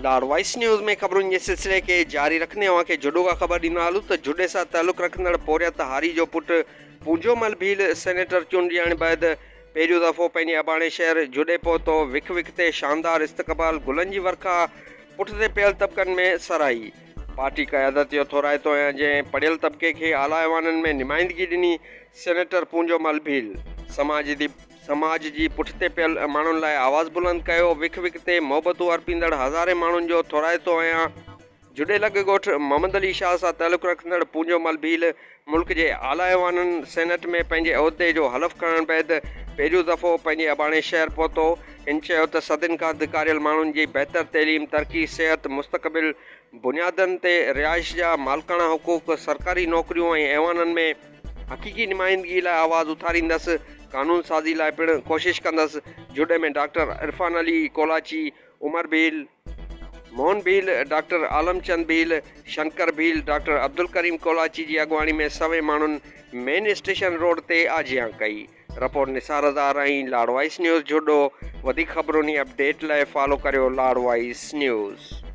लाडवाइस news में खबरों के सिलसिले के जारी रखने के जुडो का खबर ॾींदा हलूं त जुडे सां तालुक़ रखंदड़ पोरियत हारी जो पुटु पूंजोमल भील सेनेटर चूंड ॾियण बैदि पहिरियों दफ़ो पंहिंजे अबाणे शहर जुडे पहुतो। विख विख ते शानदार इस्तक़बाल गुलनि जी वर्खा पुठिते पियल तबिक़नि में सराही। पार्टी क़यादत जो थोराइतो ऐं जंहिं पढ़ियल तबिके खे आला ऐवाननि में नुमाइंदगी ॾिनी सेनेटर पूंजोमल भील समाज जी पुठिते पियल माण्हुनि लाइ आवाज़ बुलंद कयो। विख विख ते मोहबतूं अर्पींदड़ हज़ारे माण्हुनि जो थोराइतो ऐं जुडे लॻ ॻोठ मोहम्मद अली शाह सां तालुक़ रखंदड़ पूंजोमल भील मुल्क जे आला ऐवाननि सेनेट में पंहिंजे उहिदे जो हलफ़ खणण बैदि पहिरियों दफ़ो पंहिंजे अबाणे शहर पहुतो। इन चयो त सदियुनि खां धिकारियल माण्हुनि जी बहितर तइलीम, तरक़ी, सिहत, मुस्तक़बिल बुनियादनि ते रिहाइश जा मालिकाना हुक़ूक़, सरकारी नौकरियूं ऐं ऐवाननि में हक़ीक़ी नुमाइंदगी लाइ आवाज़ उथारींदसि। कानून साज़ी लाइ पिणु कोशिश कंदसि। जुडे में डॉक्टर इरफान अली कोलाची, उमर भील, मोहन भील, डॉक्टर आलमचंद भील, शंकर भील, डॉक्टर अब्दुल करीम कोलाची जी अॻुवाणी में सवे माण्हुनि मेन स्टेशन रोड ते आजियां कई। रिपोर्ट निसार हज़ार ऐं लाडवाइस न्यूज़ जुडो। वधीक ख़बरुनि अपडेट लाइ फॉलो करियो लाडवाइस न्यूज़।